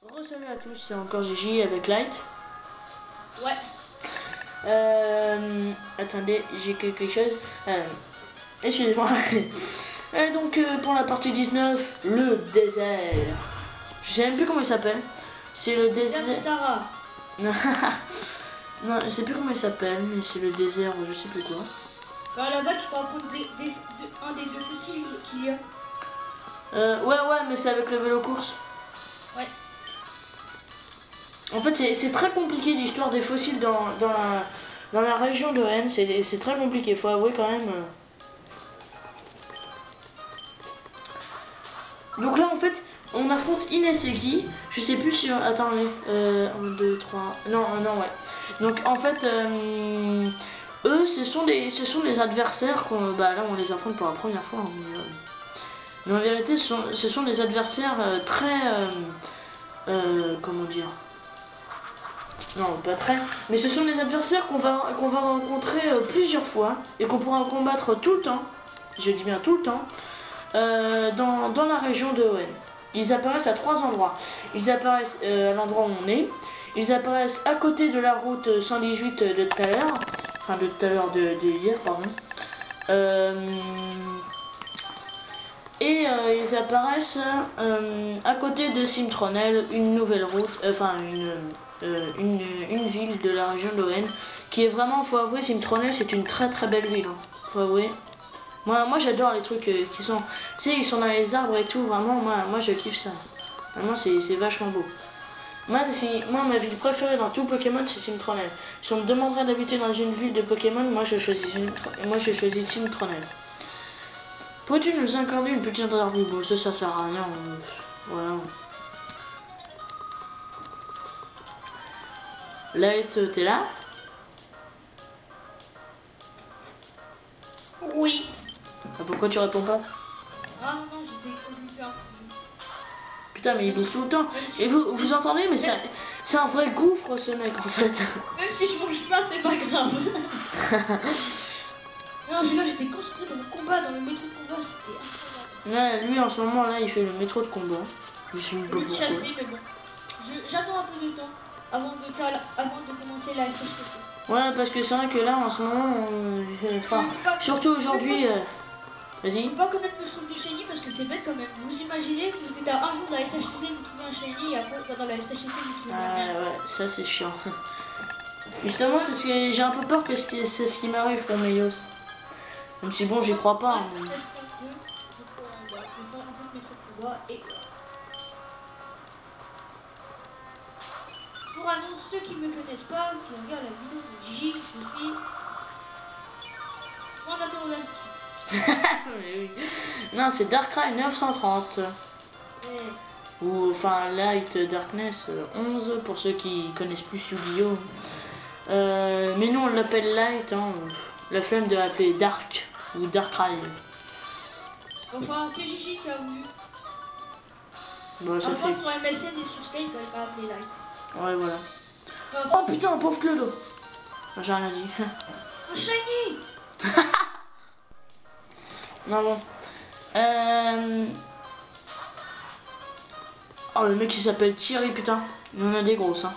Salut à tous, c'est encore Gigi avec Light. Ouais. Attendez, j'ai quelque chose. Excusez-moi. Donc pour la partie 19, le désert. Je sais même plus comment il s'appelle. C'est le désert. Sarah. Non, je sais plus comment il s'appelle, mais c'est le désert, je sais plus quoi. Alors là-bas, tu peux apprendre un des deux fossiles qu'il y a. Ouais, mais c'est avec le vélo course. Ouais. En fait, c'est très compliqué l'histoire des fossiles dans la région de Rennes. C'est très compliqué, faut avouer quand même. Donc là, en fait, on affronte Inès et Guy. Je sais plus si... Attendez. 1, 2, 3... Non, ouais. Donc, en fait, eux, ce sont les adversaires qu'on... Bah là, on les affronte pour la première fois. Mais en vérité, ce sont des adversaires très... comment dire... Non, pas très. Mais ce sont des adversaires qu'on va rencontrer plusieurs fois et qu'on pourra combattre tout le temps. Je dis bien tout le temps. Dans la région de Hoenn. Ils apparaissent à 3 endroits. Ils apparaissent à l'endroit où on est. Ils apparaissent à côté de la route 118 de tout à l'heure. Enfin, de tout à l'heure de hier, pardon. Et ils apparaissent à côté de Simtronel, une nouvelle route, enfin une ville de la région de Hoenn, qui est vraiment, faut avouer, Simtronel, c'est une très très belle ville, hein, faut avouer. Moi j'adore les trucs qui sont, tu sais, ils sont dans les arbres et tout, vraiment, moi je kiffe ça. Vraiment, c'est vachement beau. Moi, ma ville préférée dans tout Pokémon, c'est Simtronel. Si on me demanderait d'habiter dans une ville de Pokémon, moi je choisis Simtronel. Peux-tu nous accorder une petite interview? Bon, ça sert à rien. Voilà. Light, t'es là? Oui. Ah, pourquoi tu réponds pas? Ah non, j'étais connu faire. Putain, mais il bouge tout le temps. Et vous entendez? Mais c'est un vrai gouffre, ce mec, en fait. Même si je mange pas, c'est pas grave. Non, mais là, j'étais concentré dans le combat, dans le métro de combat, c'était incroyable. Ouais, lui, en ce moment, là, il fait le métro de combat. Je sais même pas Je vais pourquoi. chasser, mais bon. J'attends un peu de temps avant de commencer la SHTC. Ouais, parce que c'est vrai que là, en ce moment, enfin, surtout aujourd'hui... Vas-y. Je peux pas connaître le truc du shiny parce que c'est bête quand même. Vous imaginez que vous êtes à un jour de la SHTC, vous trouvez un shiny et après dans la SHTC vous trouvez rien. Ouais, ça c'est chiant. Justement, c'est ce que j'ai un peu peur que c'est ce qui m'arrive pour Meios. Même si bon, j'y crois pas. Hein. Pour annoncer ceux qui me connaissent pas, qui regardent la vidéo de Gigi, je suis point d'interrogation. Oui. Non, c'est Darkrai 930. Ou enfin Light Darkness 11 pour ceux qui connaissent plus Yu-Gi-Oh! Mais nous on l'appelle Light, hein. La flemme de l'appeler Dark ou Darkrai. Enfin, c'est Gigi qui a voulu. Bon, ça Enfin, fait... sur MSN et sur Skype, il fallait pas appeler Light. Ouais, voilà. Enfin, Oh putain, pauvre Clodo. J'ai rien dit. un shiny. Non, bon. Oh, le mec il s'appelle Thierry, putain. Il en a des grosses, hein.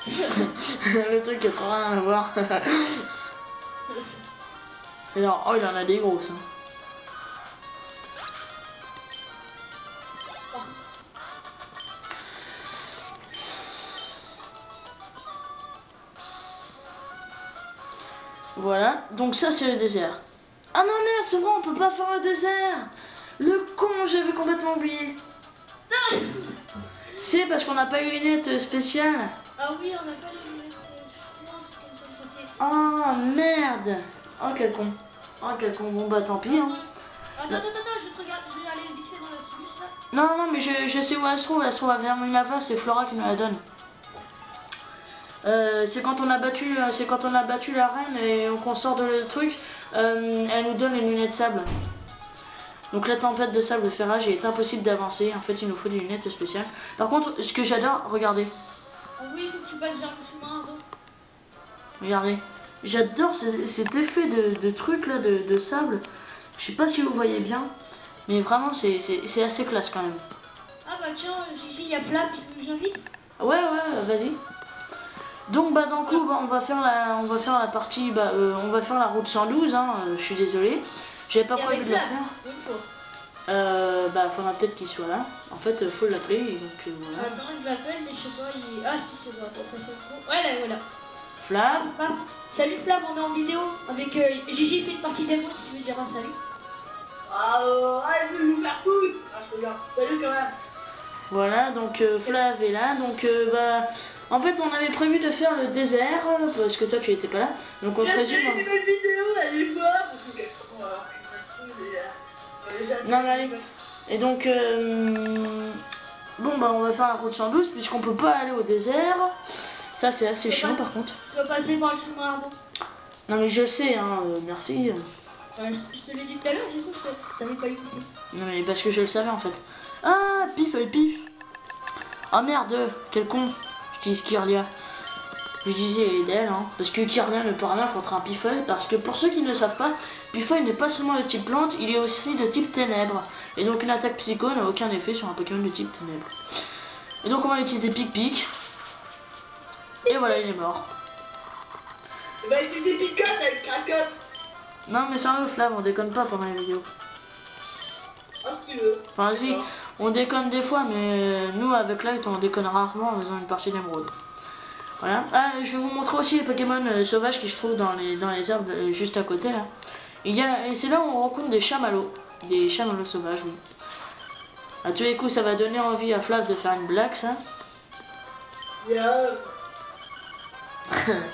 Le truc qui a trop rien à voir. Alors, oh, il en a des grosses, hein. Voilà, donc ça c'est le désert. Ah non merde, c'est vrai, on peut pas faire le désert. Le con, j'avais complètement oublié. C'est parce qu'on n'a pas eu une lunette spéciale. Ah oui, on n'a pas les lunettes. Comme ça, c'est. Ah merde. Oh quel con. Oh quel con, bon bah tant pis hein. Attends, je te regarde, je vais aller vite fait dans la suite là. Non, mais je sais où elle se trouve à Vermilava, c'est Flora qui me la donne. C'est quand on a battu la reine et qu'on sort de le truc, elle nous donne les lunettes sable. Donc la tempête de sable fait rage et est impossible d'avancer. En fait, il nous faut des lunettes spéciales. Par contre, ce que j'adore, regardez. Ah oui, il faut que tu passes vers le chemin avant. Regardez. J'adore cet effet de truc là, de sable. Je sais pas si vous voyez bien, mais vraiment c'est assez classe quand même. Ah bah tiens, Gigi, il y a Flap qui nous invite. Ouais, vas-y. Donc bah d'un coup bah, on va faire la partie on va faire la route 112 hein, je suis désolé. J'avais pas prévu de la faire. Bah faudra peut-être qu'il soit là. En fait faut l'appeler donc voilà. Attends, je l'appelle mais je sais pas, il est... Ah si c'est bon, attends, ça fait trop. Ouais là voilà. Flav. Salut Flav, on est en vidéo avec Gigi fait une partie des mots si tu veux dire un salut. Allez, nous faire foutre. Je regarde. Salut quand même. Voilà, donc Flav est là, donc bah en fait on avait prévu de faire le désert parce que toi tu étais pas là, donc on te résume. J'ai fait une vidéo, elle est folle. Non mais allez. Et donc bon bah on va faire la route 112 puisqu'on peut pas aller au désert. Ça c'est assez chiant par contre. Tu vas passer par le sous-marin. Non mais je sais hein, merci. Je te l'ai dit tout à l'heure, j'ai cru que t'avais pas écouté. Non mais parce que je le savais en fait. Ah pif et pif. Ah merde, quel con. Je dis Kirlia. Je disais d'elle hein. Parce que Kirlia ne peut rien contre un Pifeuille. Parce que pour ceux qui ne le savent pas, Pifeuille n'est pas seulement de type plante, il est aussi de type ténèbres. Et donc une attaque psycho n'a aucun effet sur un Pokémon de type ténèbres. Et donc on va utiliser Pic-Pic. Et voilà, il est mort. Il va utiliser Picotte avec Cracotte. Non mais sérieux Flav, on déconne pas pendant les vidéos. Ah si tu veux. Enfin si, on déconne des fois, mais nous avec Light on déconne rarement en faisant une partie d'émeraude. Voilà. Ah, je vais vous montrer aussi les Pokémon sauvages qui se trouvent dans les herbes juste à côté là. Et c'est là où on rencontre des chamallows. Des chamallows sauvages, oui. À tous les coups ça va donner envie à Flav de faire une blague ça. Yeah.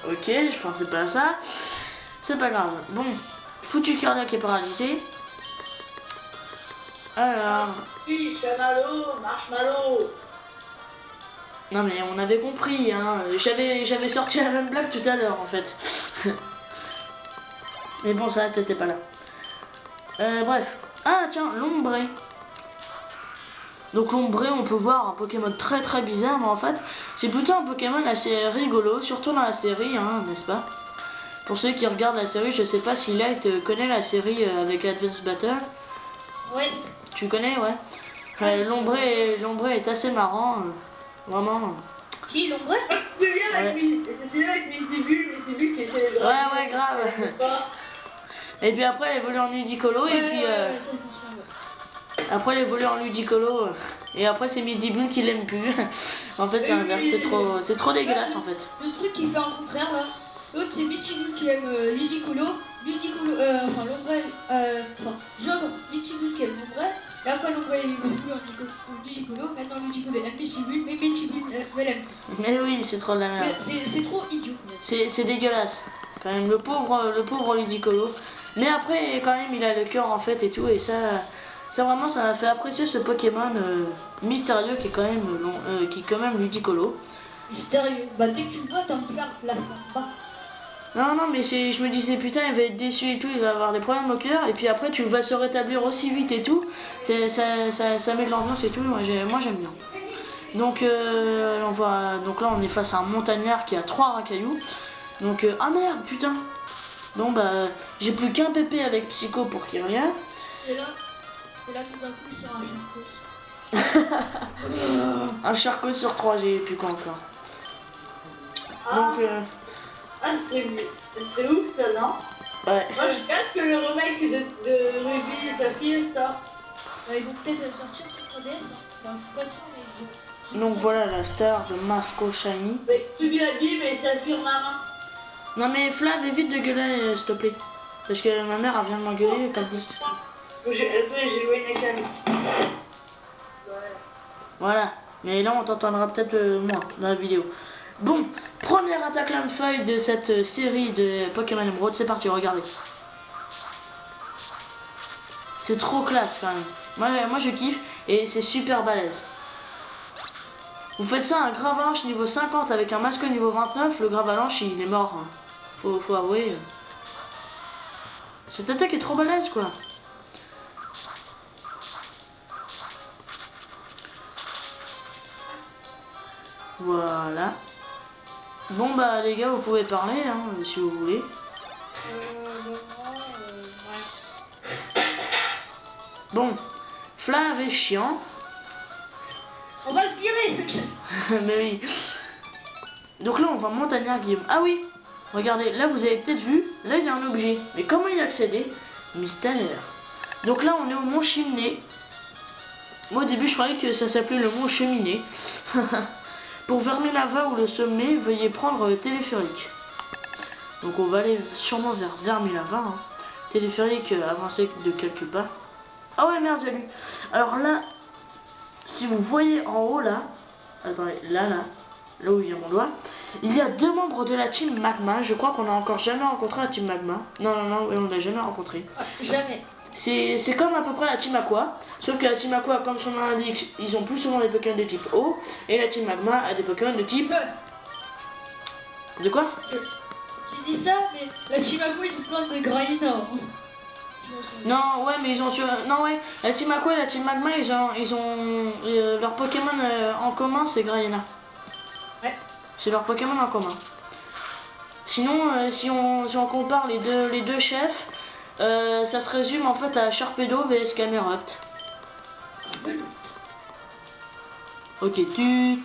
Ok, je pensais pas à ça. C'est pas grave. Bon, foutu Kirlia qui est paralysé. Alors... Oui, chamallow, marshmallow. Non mais on avait compris, hein. J'avais sorti la même blague tout à l'heure en fait. Mais bon, ça t'étais pas là. Bref. Ah tiens, l'ombré. Donc l'ombré, on peut voir un Pokémon très très bizarre, mais en fait, c'est plutôt un Pokémon assez rigolo, surtout dans la série, hein, n'est-ce pas? Pour ceux qui regardent la série, je sais pas si Light connaît la série avec Advance Battle. Ouais. Tu connais, ouais. L'ombré est assez marrant, vraiment. Qui, l'ombré? C'est bien avec Misdibule qui était les ouais, grave. Et puis après, elle évolue en Ludicolo, et puis... Après, elle évolue en Ludicolo, et après, c'est Misdibule qui l'aime plus. En fait, c'est inverse, c'est trop dégueulasse, en fait. Le truc qui fait un contraire, là. L'autre, c'est Misdibule qui aime Ludicolo. Enfin, l'ombré... Enfin, genre, Misdibule qui aime l'ombré. Et après, l'ombré est évolue en Ludicolo. Maintenant, Ludicolo aime Misdibule, mais Misdibule ne l'aime plus. Mais oui, c'est trop de la merde. C'est trop idiot. C'est dégueulasse. Quand même, le pauvre Ludicolo. Mais après, quand même, il a le cœur en fait et tout, et ça vraiment, ça m'a fait apprécier ce Pokémon mystérieux qui est quand même Ludicolo. Mystérieux. Bah dès que tu le vois, t'as envie de faire la samba. Non, mais je me disais putain, il va être déçu et tout, il va avoir des problèmes au cœur, et puis après tu le vois se rétablir aussi vite et tout. Ça met de l'ambiance et tout. Moi j'aime bien. Donc donc là on est face à un montagnard qui a 3 racailloux. Donc ah merde putain. Bon bah j'ai plus qu'un PP avec Psycho pour Kirlia. Et là tout d'un coup il sort un Charcos. Un Charcos sur 3, j'ai plus quoi encore. Ah. Donc c'est ouf ça, non? ouais. Moi je casse que le remake de Ruby et Saphir sorte. Ils vont peut-être le sortir sur 3DS. Enfin, je suis pas sûre, mais Donc voilà la star de Masco Shiny. Mais tu lui as dit, mais Saphir maman. Non mais Flav, évite de gueuler s'il te plaît. Parce que ma mère elle vient de m'engueuler comme ça. J'ai joué une école. Voilà. Mais là on t'entendra peut-être moins dans la vidéo. Bon, première attaque lame-feuille de cette série de Pokémon Emerald. C'est parti, regardez. C'est trop classe quand même. Moi je kiffe et c'est super balèze. Vous faites ça un Gravalanche niveau 50 avec un masque niveau 29, le Gravalanche il est mort. Hein. Faut avouer. Cette attaque est trop balèze quoi. Voilà. Bon bah les gars vous pouvez parler hein, si vous voulez. Bon, Flav est chiant. Mais oui. Donc là, on va montagnard Guillaume. Ah oui, regardez, là vous avez peut-être vu, là il y a un objet. Mais comment y accéder? Mystère. Donc là, on est au mont Chimney. Moi au début, je croyais que ça s'appelait le mont Cheminée. Pour Vermilava ou le sommet, veuillez prendre le téléphérique. Donc on va aller sûrement vers Vermilava. Hein. Téléphérique avancé de quelques pas. Ah ouais, merde, j'ai lu. Alors là, si vous voyez en haut là, attendez, là où il y a mon doigt, il y a 2 membres de la team Magma. Je crois qu'on n'a encore jamais rencontré la team Magma. Non, on l'a jamais rencontré. Jamais. C'est comme à peu près la team Aqua, sauf que la team Aqua, comme son nom l'indique, ils ont plus souvent des Pokémon de type eau, et la team Magma a des Pokémon de type... De quoi? Tu dis ça, mais la team Aqua, ils ont plein de Graina. Non, ouais, mais ils ont sur... Non, ouais, la team Aqua et la team Magma, ils ont leur Pokémon en commun, c'est Grayena. Ouais. C'est leur Pokémon en commun. Sinon, si on compare les deux chefs, ça se résume en fait à Sharpedo vs Camerupt. Ok, tut.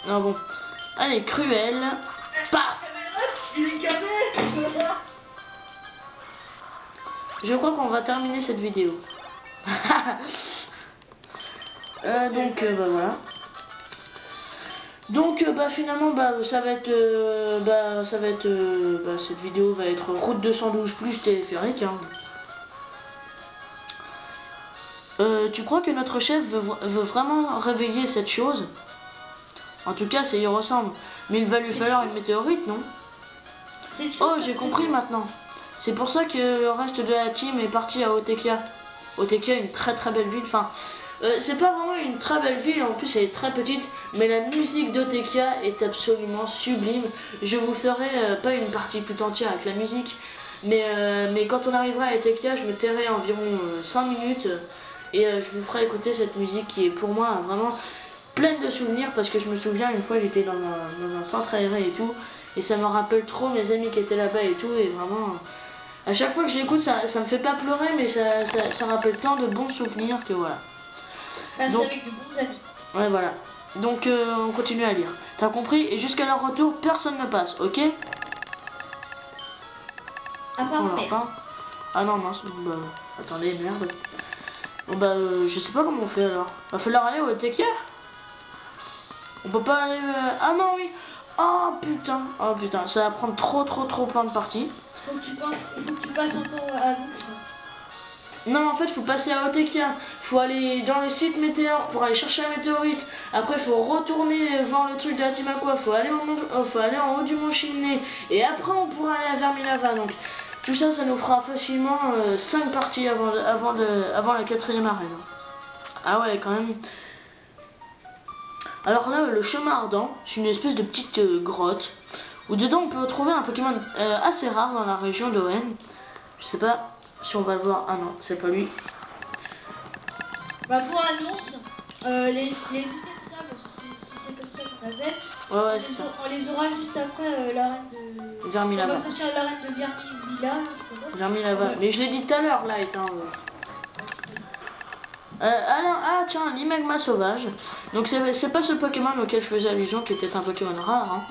Non bon. Allez, Cruel. Paf. Il est camé. Je crois qu'on va terminer cette vidéo. Donc bah voilà. Donc bah finalement ça va être cette vidéo va être route 212 plus téléphérique. Hein. Tu crois que notre chef veut vraiment réveiller cette chose? En tout cas ça y ressemble. Mais il va lui falloir une météorite, non? Oh, j'ai compris maintenant. C'est pour ça que le reste de la team est parti à Otekia. Otekia est une très belle ville. Enfin, c'est pas vraiment une très belle ville, en plus elle est très petite, mais la musique d'Otekia est absolument sublime. Je vous ferai pas une partie plus entière avec la musique, mais quand on arrivera à Otekia, je me tairai environ 5 minutes et je vous ferai écouter cette musique qui est pour moi vraiment pleine de souvenirs, parce que je me souviens une fois j'étais dans un centre aéré et tout, et ça me rappelle trop mes amis qui étaient là-bas et tout, et vraiment à chaque fois que j'écoute ça me fait pas pleurer, mais ça rappelle tant de bons souvenirs que voilà. Donc, avec de bons amis. Ouais, voilà. Donc on continue à lire. T'as compris? Et jusqu'à leur retour, personne ne passe, ok? À part mon père. Ah non, mince. Bah, attendez, merde. Bon bah, je sais pas comment on fait alors. Va falloir aller au Tekia. On peut pas aller... Ah non, oui. Oh putain, ça va prendre trop plein de parties. Il faut que tu passes encore à Nox. Non, en fait, faut passer à Otekia. Faut aller dans le site Météor pour aller chercher la météorite. Après, faut retourner voir le truc de la team Aqua. Faut aller en haut du mont Chimney. Et après, on pourra aller à Vermilava. Donc, tout ça, ça nous fera facilement 5 parties avant la 4e arène. Ah ouais, quand même. Alors là, le chemin ardent, c'est une espèce de petite grotte où dedans on peut trouver un Pokémon assez rare dans la région d'Owen. Je sais pas si on va le voir. Ah non, c'est pas lui. Bah pour l'annonce, les unités de sable, si c'est comme ça qu'on appelle, Ouais, c'est ça. On les aura juste après l'arène de... Vermilava. On va sortir l'arène de Vermilava. Ouais. Mais je l'ai dit tout à l'heure, là, étant... tiens, l'Imagma sauvage. Donc c'est pas ce Pokémon auquel je faisais allusion, qui était un Pokémon rare.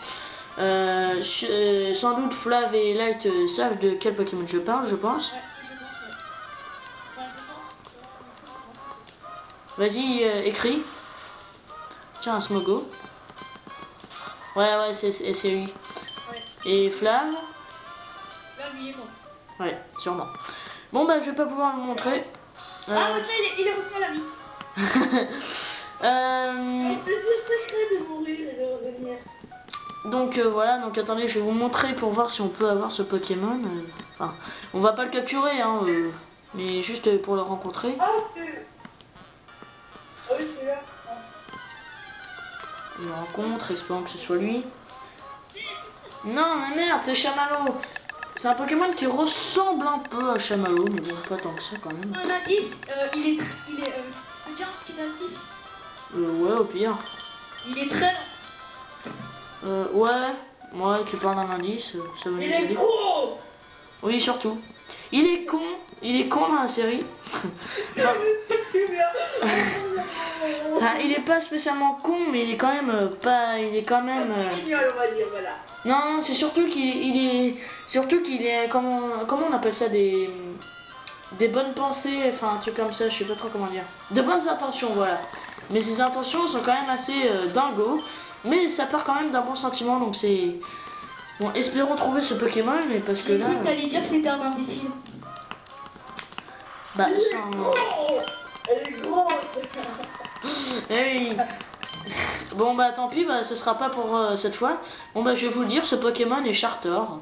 Hein. Sans doute Flav et Light savent de quel Pokémon je parle, je pense. Vas-y, écris. Tiens, un Smogo. Ouais, c'est lui. Ouais. Et Flav? Flav, il est mort. Ouais, sûrement. Bon, bah, je vais pas pouvoir le montrer. Ah, maintenant, il est revenu à la vie. C'est de mourir et de revenir. Donc voilà, donc attendez, je vais vous montrer pour voir si on peut avoir ce Pokémon. Enfin, on va pas le capturer, hein, mais juste pour le rencontrer. Ah, c'est... Ah oui, c'est là. On le rencontre, espérons que ce soit lui. Non, mais merde, c'est Chamallow. C'est un Pokémon qui ressemble un peu à Chamallow, mais bon, pas tant que ça quand même. Un indice, il est je peux dire un petit indice. Ouais, au pire. Il est très Ouais, tu parles d'un indice, ça va nous Il est aider. gros. Oui, surtout. Il est con dans la série. Enfin, il est pas spécialement con, mais il est quand même pas. Il est quand même. Génial, on va dire, voilà. Non, c'est surtout qu'il est comment on appelle ça des bonnes pensées, enfin un truc comme ça, je sais pas trop comment dire. De bonnes intentions, voilà. Mais ses intentions sont quand même assez dingos, mais ça part quand même d'un bon sentiment, donc c'est bon. Espérons trouver ce Pokémon, mais parce que J'ai là, cru que t'allais dire que c'était un imbécile. bah Oh, elle est grosse. oui. Bon bah tant pis, bah ce sera pas pour cette fois. Bon bah je vais vous le dire, ce Pokémon est Chartor.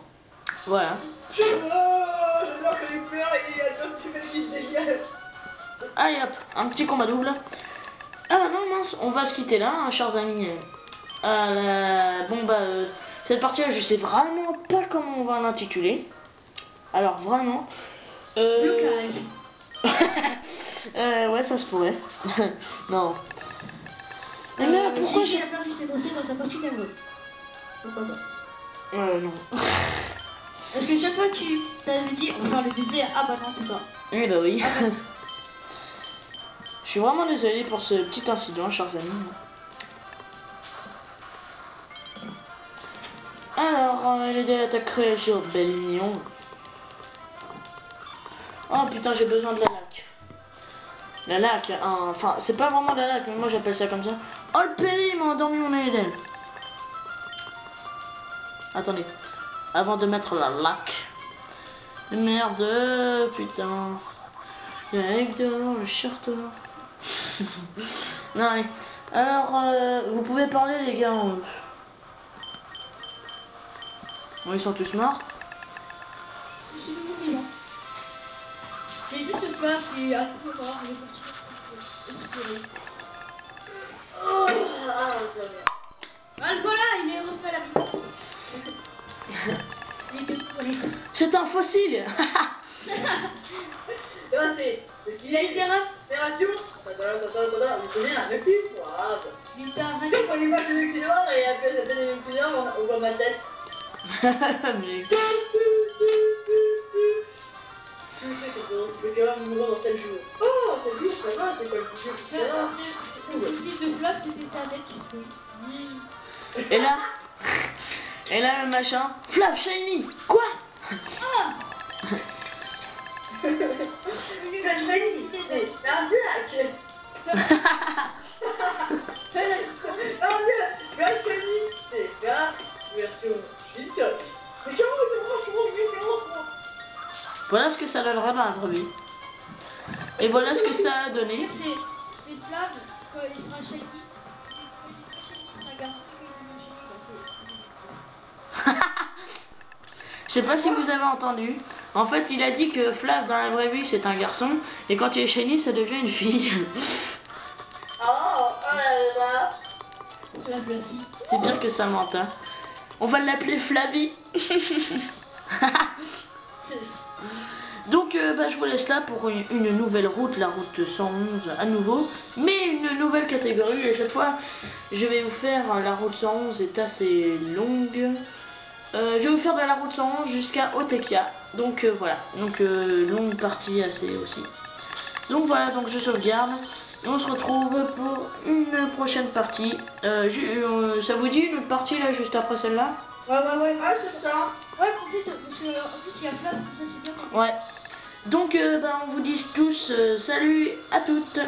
Voilà. Oh, j'adore que les fleurs et attends, tu fais une petite dégage. Allez hop, un petit combat double. Ah non mince, on va se quitter là, hein, chers amis. Bon bah cette partie là, je sais vraiment pas comment on va l'intituler. Alors vraiment. Blocage. Ouais, ça se pourrait. Non. Mais là, pourquoi j'ai j'ai... perdu ses dossiers dans sa partie nerveuse. Pourquoi pas? Non. Parce que chaque fois tu t'avais dit on va faire le désert, ah bah non c'est pas. Oui, bah oui. Ah bah. Je suis vraiment désolé pour ce petit incident, chers amis. Alors, l'aider l'attaque cruelle sur Bellignon. Oh putain, j'ai besoin de la laque. La laque, hein, enfin, c'est pas vraiment la laque, mais moi j'appelle ça comme ça. Oh le péri, il m'a endormi mon Aidel. Attendez, avant de mettre la laque. Merde, putain. Il y a Hector, le Chartor. Non, allez. Alors, vous pouvez parler, les gars. Bon, ils sont tous morts. C'est nouveau vivant. C'est juste pas, c'est à tout moment, il est parti explorer. Oh, ah, ça va. Ah voilà, il est refait à la vie. Il était pour C'est un fossile. Il a été rap. Fédération. Vous connaissez un petit poivre. Il était un Tu sais, on lui passe le couleur et après ça donne une couleur, on voit ma tête. Mais... Tu sais que le gars me dans tel jour. Oh, c'est lui, ça va, c'est pas le plus Le fusil de Fluff, c'était sa tête qui se brûle. Et là le machin, Flav Shiny. Quoi? Ah. C'est shiny, c'est un black. Un black shiny, c'est la version shit. Mais comment Voilà ce que ça donnera dans la vraie vie. Et voilà ce que ça a donné. C'est Flav, quand il sera shiny. Quand il sera garçon, quand il sera shiny, Je sais pas si vous avez entendu. En fait, il a dit que Flav dans la vraie vie c'est un garçon et quand il est shiny ça devient une fille. Oh là là. c'est la fille. C'est dire que ça mente. Hein. On va l'appeler Flavie. Donc bah, je vous laisse là pour une nouvelle route, la route 111 à nouveau, mais une nouvelle catégorie. Et cette fois, je vais vous faire la route 111 est assez longue. Je vais vous faire de la route 111 jusqu'à Otekia. Donc voilà, donc longue partie assez aussi. Donc voilà, donc je sauvegarde. Et on se retrouve pour une prochaine partie. Ça vous dit une autre partie là juste après celle-là? Ouais. Ah, c'est ça. Ouais, complète, parce que en plus il y a Flav, comme ça c'est bien. Ouais. Donc bah, on vous dit tous salut à toutes.